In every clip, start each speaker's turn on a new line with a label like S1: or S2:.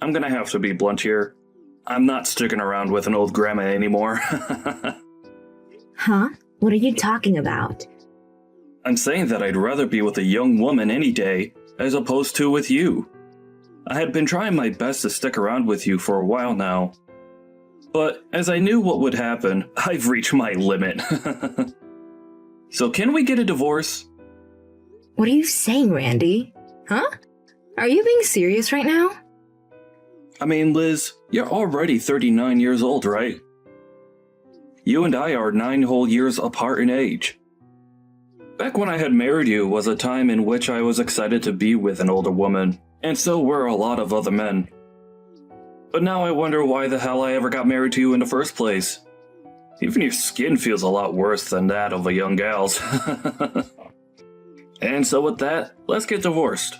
S1: I'm gonna have to be blunt here. I'm not sticking around with an old grandma anymore.
S2: Huh? What are you talking about?
S1: I'm saying that I'd rather be with a young woman any day, as opposed to with you. I had been trying my best to stick around with you for a while now. But as I knew what would happen, I've reached my limit. So can we get a divorce?
S2: What are you saying, Randy? Huh? Are you being serious right now?
S1: I mean, Liz, you're already 39 years old, right? You and I are 9 whole years apart in age. Back when I had married you was a time in which I was excited to be with an older woman, and so were a lot of other men. But now I wonder why the hell I ever got married to you in the first place. Even your skin feels a lot worse than that of a young gal's. And so with that, let's get divorced.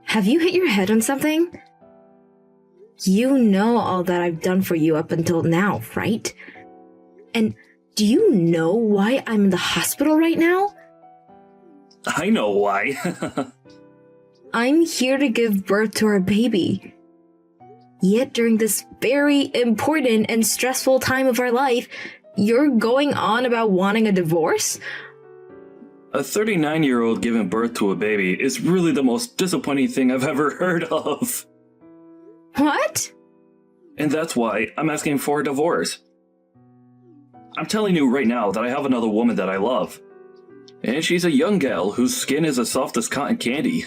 S2: Have you hit your head on something? You know all that I've done for you up until now, right? And do you know why I'm in the hospital right now?
S1: I know why.
S2: I'm here to give birth to our baby. Yet during this very important and stressful time of our life, you're going on about wanting a divorce?
S1: A 39-year-old giving birth to a baby is really the most disappointing thing I've ever heard of.
S2: What?
S1: And that's why I'm asking for a divorce. I'm telling you right now that I have another woman that I love. And she's a young gal whose skin is as soft as cotton candy.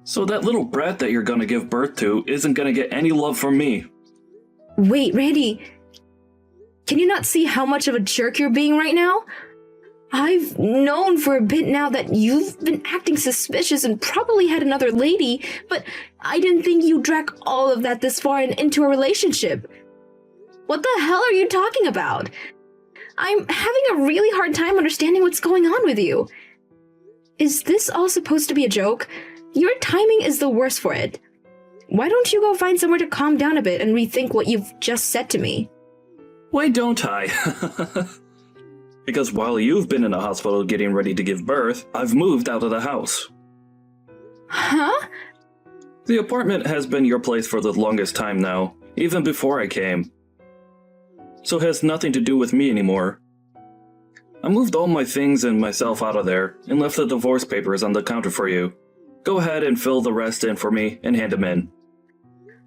S1: So that little brat that you're gonna give birth to isn't gonna get any love from me.
S2: Wait, Randy. Can you not see how much of a jerk you're being right now? I've known for a bit now that you've been acting suspicious and probably had another lady, but I didn't think you dragged all of that this far and into a relationship. What the hell are you talking about? I'm having a really hard time understanding what's going on with you. Is this all supposed to be a joke? Your timing is the worst for it. Why don't you go find somewhere to calm down a bit and rethink what you've just said to me?
S1: Why don't I? Because while you've been in the hospital getting ready to give birth, I've moved out of the house.
S2: Huh?
S1: The apartment has been your place for the longest time now, even before I came. So it has nothing to do with me anymore. I moved all my things and myself out of there, and left the divorce papers on the counter for you. Go ahead and fill the rest in for me and hand them in.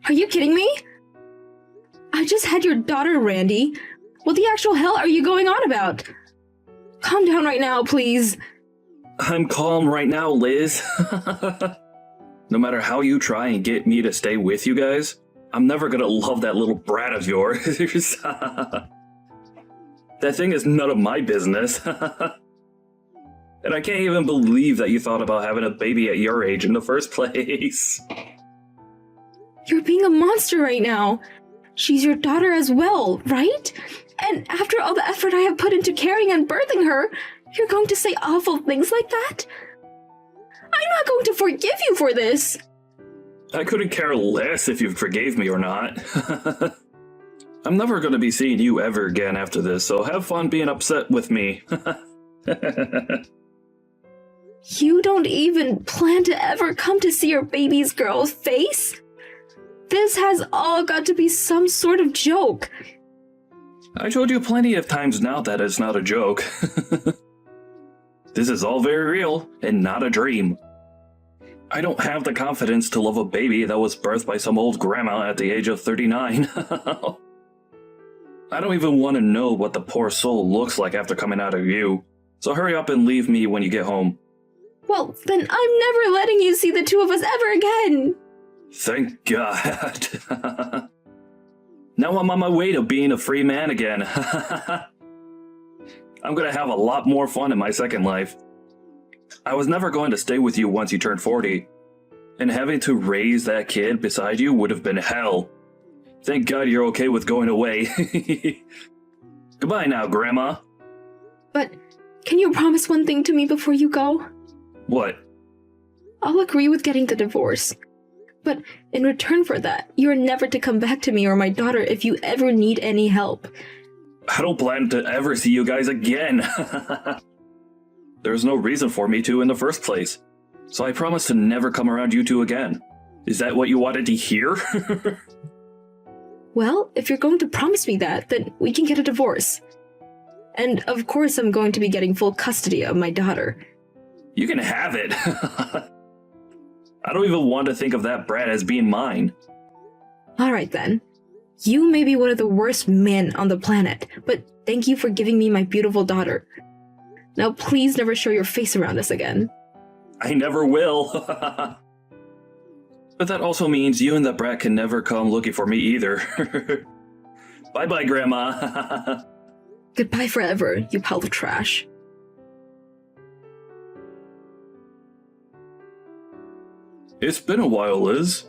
S2: Are you kidding me? I just had your daughter, Randy. What the actual hell are you going on about? Calm down right now, please.
S1: I'm calm right now, Liz. No matter how you try and get me to stay with you guys, I'm never gonna love that little brat of yours. That thing is none of my business. And I can't even believe that you thought about having a baby at your age in the first place.
S2: You're being a monster right now. She's your daughter as well, right? And after all the effort I have put into carrying and birthing her, you're going to say awful things like that? I'm not going to forgive you for this.
S1: I couldn't care less if you forgave me or not. I'm never going to be seeing you ever again after this, so have fun being upset with me.
S2: You don't even plan to ever come to see your baby's girl's face? This has all got to be some sort of joke.
S1: I told you plenty of times now that it's not a joke. This is all very real and not a dream. I don't have the confidence to love a baby that was birthed by some old grandma at the age of 39. I don't even want to know what the poor soul looks like after coming out of you. So hurry up and leave me when you get home.
S2: Well, then I'm never letting you see the two of us ever again.
S1: Thank God. Now I'm on my way to being a free man again. I'm gonna have a lot more fun in my second life. I was never going to stay with you once you turned 40. And having to raise that kid beside you would have been hell. Thank God you're okay with going away. Goodbye now, Grandma.
S2: But can you promise one thing to me before you go?
S1: What?
S2: I'll agree with getting the divorce. But in return for that, you're never to come back to me or my daughter if you ever need any help.
S1: I don't plan to ever see you guys again. There's no reason for me to in the first place. So I promise to never come around you two again. Is that what you wanted to hear?
S2: Well, if you're going to promise me that, then we can get a divorce. And of course I'm going to be getting full custody of my daughter.
S1: You can have it. I don't even want to think of that brat as being mine.
S2: Alright then. You may be one of the worst men on the planet, but thank you for giving me my beautiful daughter. Now please never show your face around us again.
S1: I never will. But that also means you and the brat can never come looking for me either. Bye-bye, Grandma.
S2: Goodbye forever, you pile of trash.
S1: It's been a while, Liz.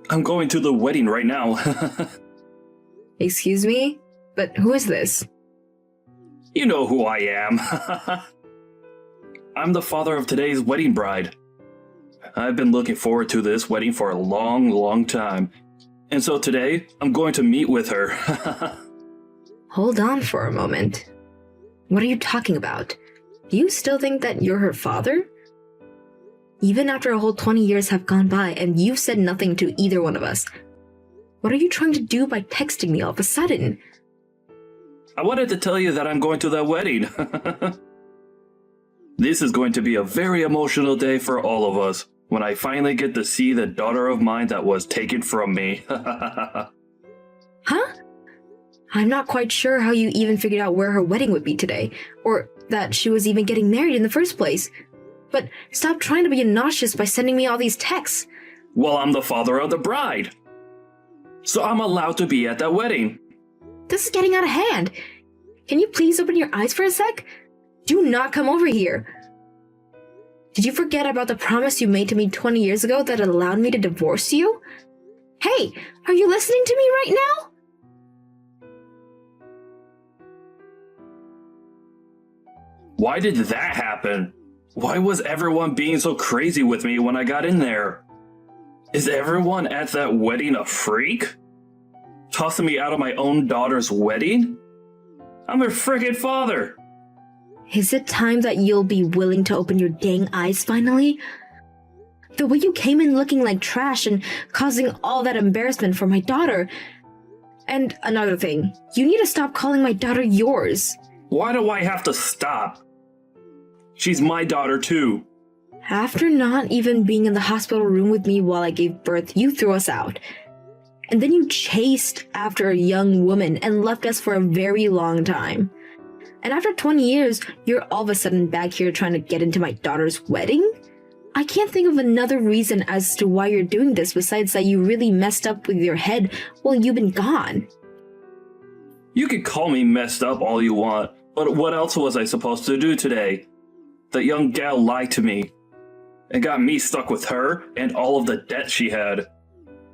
S1: I'm going to the wedding right now.
S2: Excuse me? But who is this?
S1: You know who I am. I'm the father of today's wedding bride. I've been looking forward to this wedding for a long, long time. And so today, I'm going to meet with her.
S2: Hold on for a moment. What are you talking about? Do you still think that you're her father? Even after a whole 20 years have gone by and you've said nothing to either one of us, what are you trying to do by texting me all of a sudden?
S1: I wanted to tell you that I'm going to that wedding. This is going to be a very emotional day for all of us when I finally get to see the daughter of mine that was taken from me.
S2: Huh? I'm not quite sure how you even figured out where her wedding would be today, or that she was even getting married in the first place. But stop trying to be obnoxious by sending me all these texts.
S1: Well, I'm the father of the bride, so I'm allowed to be at that wedding.
S2: This is getting out of hand. Can you please open your eyes for a sec? Do not come over here. Did you forget about the promise you made to me 20 years ago that allowed me to divorce you? Hey, are you listening to me right now?
S1: Why did that happen? Why was everyone being so crazy with me when I got in there? Is everyone at that wedding a freak? Tossing me out of my own daughter's wedding? I'm her friggin' father!
S2: Is it time that you'll be willing to open your dang eyes finally? The way you came in looking like trash and causing all that embarrassment for my daughter. And another thing, you need to stop calling my daughter yours.
S1: Why do I have to stop? She's my daughter too.
S2: After not even being in the hospital room with me while I gave birth, you threw us out. And then you chased after a young woman and left us for a very long time. And after 20 years, you're all of a sudden back here trying to get into my daughter's wedding? I can't think of another reason as to why you're doing this besides that you really messed up with your head while you've been gone.
S1: You can call me messed up all you want, but what else was I supposed to do today? That young gal lied to me and got me stuck with her and all of the debt she had.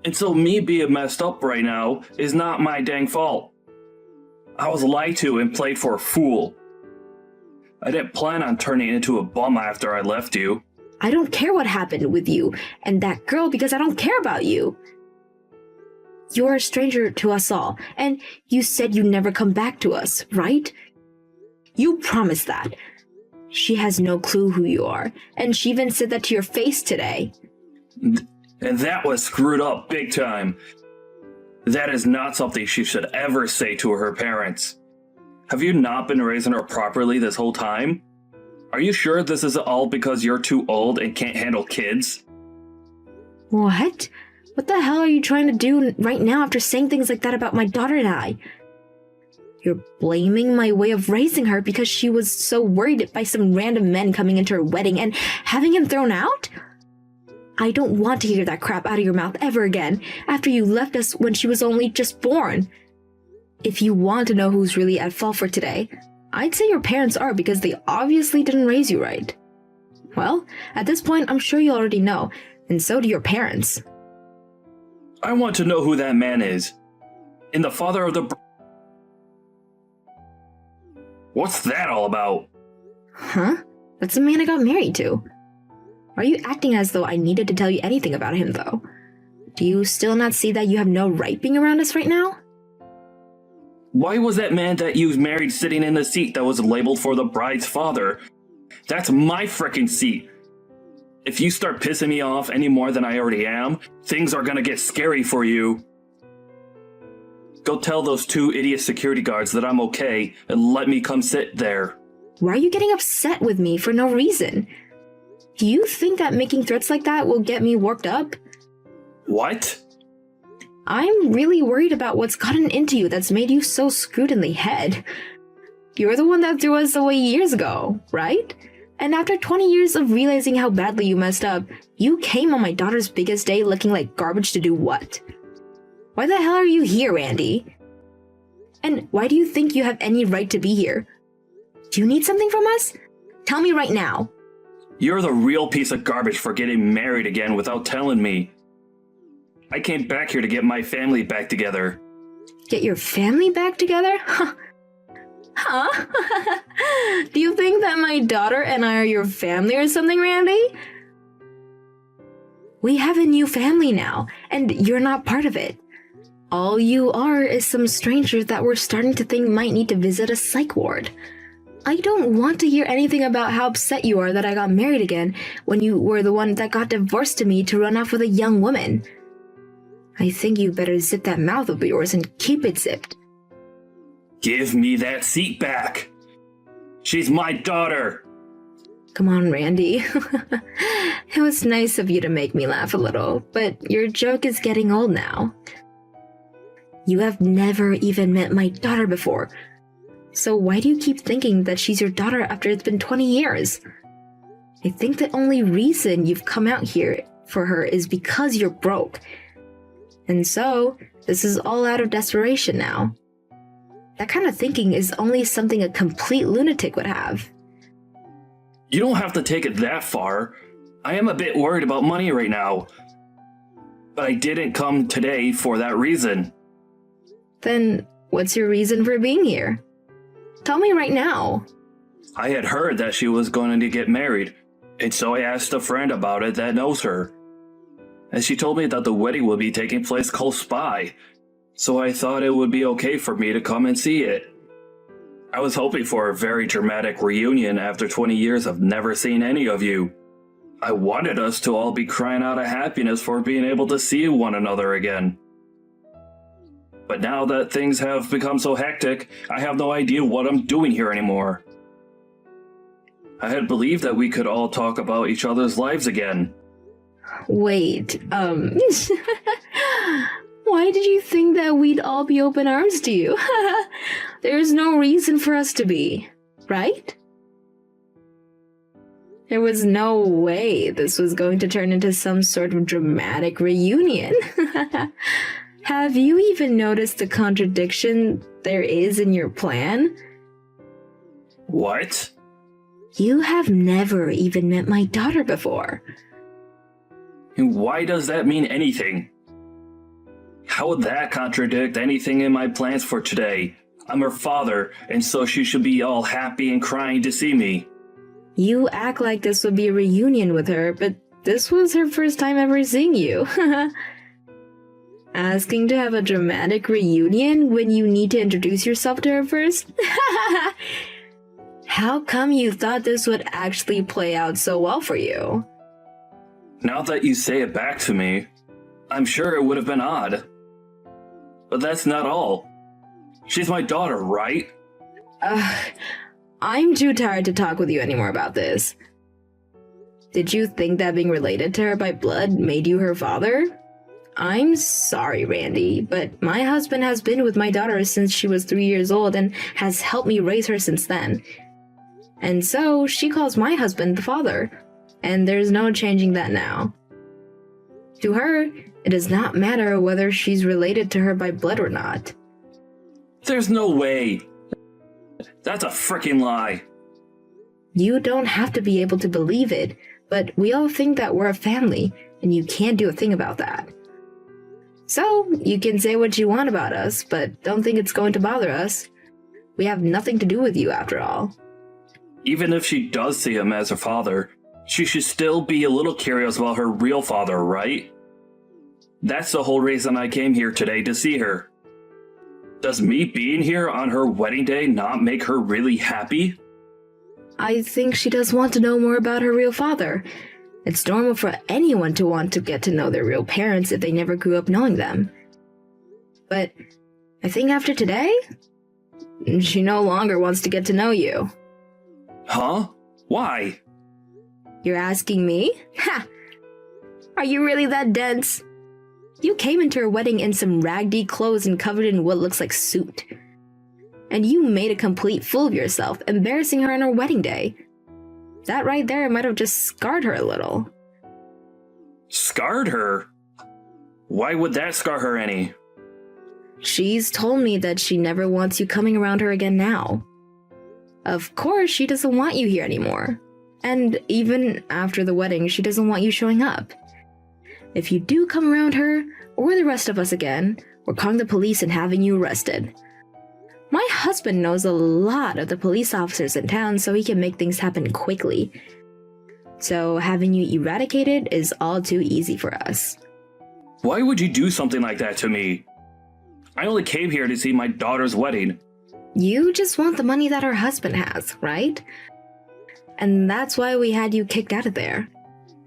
S1: And so me being messed up right now is not my dang fault. I was lied to and played for a fool. I didn't plan on turning into a bum after I left you.
S2: I don't care what happened with you and that girl because I don't care about you. You're a stranger to us all, and you said you'd never come back to us, right? You promised that. She has no clue who you are, and she even said that to your face today.
S1: And that was screwed up big time. That is not something she should ever say to her parents. Have you not been raising her properly this whole time? Are you sure this is all because you're too old and can't handle kids?
S2: What? What the hell are you trying to do right now after saying things like that about my daughter and I? You're blaming my way of raising her because she was so worried by some random men coming into her wedding and having him thrown out? I don't want to hear that crap out of your mouth ever again after you left us when she was only just born. If you want to know who's really at fault for today, I'd say your parents are because they obviously didn't raise you right. Well, at this point, I'm sure you already know, and so do your parents.
S1: I want to know who that man is. And the father of the... What's that all about?
S2: Huh? That's the man I got married to. Are you acting as though I needed to tell you anything about him, though? Do you still not see that you have no right being around us right now?
S1: Why was that man that you married sitting in the seat that was labeled for the bride's father? That's my frickin' seat. If you start pissing me off any more than I already am, things are gonna get scary for you. Go tell those 2 idiot security guards that I'm okay and let me come sit there.
S2: Why are you getting upset with me for no reason? Do you think that making threats like that will get me worked up?
S1: What?
S2: I'm really worried about what's gotten into you that's made you so screwed in the head. You're the one that threw us away years ago, right? And after 20 years of realizing how badly you messed up, you came on my daughter's biggest day looking like garbage to do what? Why the hell are you here, Andy? And why do you think you have any right to be here? Do you need something from us? Tell me right now.
S1: You're the real piece of garbage for getting married again without telling me. I came back here to get my family back together.
S2: Get your family back together? Huh? Do you think that my daughter and I are your family or something, Randy? We have a new family now, and you're not part of it. All you are is some stranger that we're starting to think might need to visit a psych ward. I don't want to hear anything about how upset you are that I got married again when you were the one that got divorced to me to run off with a young woman. I think you better zip that mouth of yours and keep it zipped.
S1: Give me that seat back. She's my daughter.
S2: Come on, Randy. It was nice of you to make me laugh a little, but your joke is getting old now. You have never even met my daughter before. So why do you keep thinking that she's your daughter after it's been 20 years? I think the only reason you've come out here for her is because you're broke. And so, this is all out of desperation now. That kind of thinking is only something a complete lunatic would have.
S1: You don't have to take it that far. I am a bit worried about money right now. But I didn't come today for that reason.
S2: Then, what's your reason for being here? Tell me right now.
S1: I had heard that she was going to get married, and so I asked a friend about it that knows her. And she told me that the wedding would be taking place close by, so I thought it would be okay for me to come and see it. I was hoping for a very dramatic reunion after 20 years of never seeing any of you. I wanted us to all be crying out of happiness for being able to see one another again. But now that things have become so hectic, I have no idea what I'm doing here anymore. I had believed that we could all talk about each other's lives again.
S2: Wait, why did you think that we'd all be open arms to you? There's no reason for us to be, right? There was no way this was going to turn into some sort of dramatic reunion. Have you even noticed the contradiction there is in your plan?
S1: What?
S2: You have never even met my daughter before.
S1: And why does that mean anything? How would that contradict anything in my plans for today? I'm her father, and so she should be all happy and crying to see me.
S2: You act like this would be a reunion with her, but this was her first time ever seeing you. Asking to have a dramatic reunion when you need to introduce yourself to her first? How come you thought this would actually play out so well for you?
S1: Now that you say it back to me, I'm sure it would have been odd. But that's not all. She's my daughter, right?
S2: I'm too tired to talk with you anymore about this. Did you think that being related to her by blood made you her father? I'm sorry, Randy, but my husband has been with my daughter since she was 3 years old and has helped me raise her since then. And so she calls my husband the father, and there's no changing that now. To her, it does not matter whether she's related to her by blood or not.
S1: There's no way. That's a freaking lie.
S2: You don't have to be able to believe it, but we all think that we're a family, and you can't do a thing about that. So, you can say what you want about us, but don't think it's going to bother us. We have nothing to do with you after all.
S1: Even if she does see him as her father, she should still be a little curious about her real father, right? That's the whole reason I came here today to see her. Does me being here on her wedding day not make her really happy?
S2: I think she does want to know more about her real father. It's normal for anyone to want to get to know their real parents if they never grew up knowing them. But I think after today, she no longer wants to get to know you.
S1: Huh? Why?
S2: You're asking me? Ha! Are you really that dense? You came into her wedding in some raggedy clothes and covered in what looks like soot. And you made a complete fool of yourself, embarrassing her on her wedding day. That right there might have just scarred her a little.
S1: Scarred her? Why would that scar her any?
S2: She's told me that she never wants you coming around her again now. Of course, she doesn't want you here anymore. And even after the wedding, she doesn't want you showing up. If you do come around her, or the rest of us again, we're calling the police and having you arrested. My husband knows a lot of the police officers in town, so he can make things happen quickly. So having you eradicated is all too easy for us.
S1: Why would you do something like that to me? I only came here to see my daughter's wedding.
S2: You just want the money that her husband has, right? And that's why we had you kicked out of there.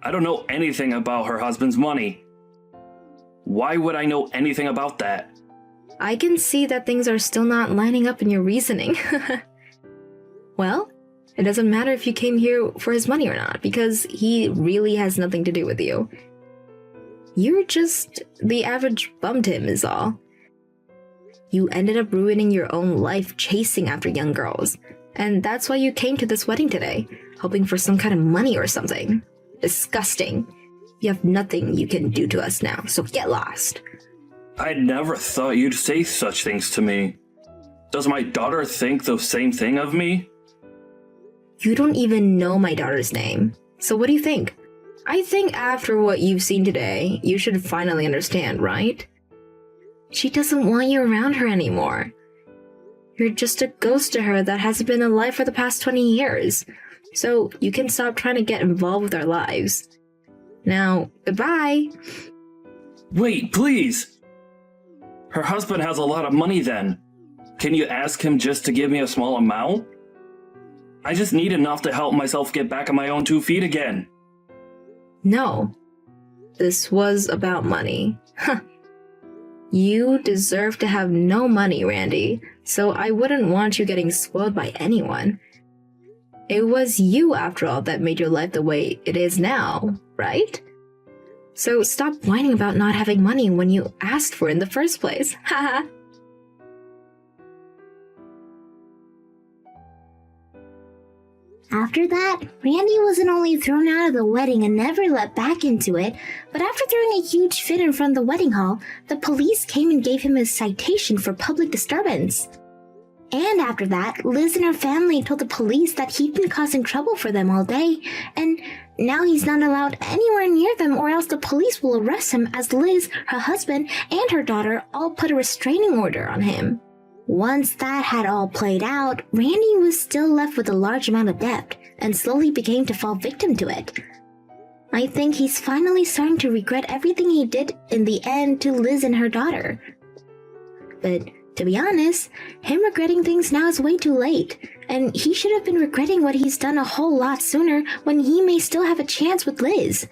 S1: I don't know anything about her husband's money. Why would I know anything about that?
S2: I can see that things are still not lining up in your reasoning. Well, it doesn't matter if you came here for his money or not, because he really has nothing to do with you. You're just the average bum to him is all. You ended up ruining your own life chasing after young girls, and that's why you came to this wedding today, hoping for some kind of money or something. Disgusting. You have nothing you can do to us now, so get lost.
S1: I never thought you'd say such things to me. Does my daughter think the same thing of me?
S2: You don't even know my daughter's name, so what do you think? I think after what you've seen today, you should finally understand, right? She doesn't want you around her anymore. You're just a ghost to her that hasn't been alive for the past 20 years. So you can stop trying to get involved with our lives. Now, goodbye.
S1: Wait, please! Her husband has a lot of money then. Can you ask him just to give me a small amount? I just need enough to help myself get back on my own 2 feet again.
S2: No. This was about money. Huh. You deserve to have no money, Randy, so I wouldn't want you getting spoiled by anyone. It was you, after all, that made your life the way it is now, right? So stop whining about not having money when you asked for it in the first place. Haha.
S3: After that, Randy wasn't only thrown out of the wedding and never let back into it, but after throwing a huge fit in front of the wedding hall, the police came and gave him a citation for public disturbance. And after that, Liz and her family told the police that he'd been causing trouble for them all day, and now he's not allowed anywhere near them or else the police will arrest him as Liz, her husband, and her daughter all put a restraining order on him. Once that had all played out, Randy was still left with a large amount of debt and slowly began to fall victim to it. I think he's finally starting to regret everything he did in the end to Liz and her daughter. But to be honest, him regretting things now is way too late, and he should have been regretting what he's done a whole lot sooner when he may still have a chance with Liz.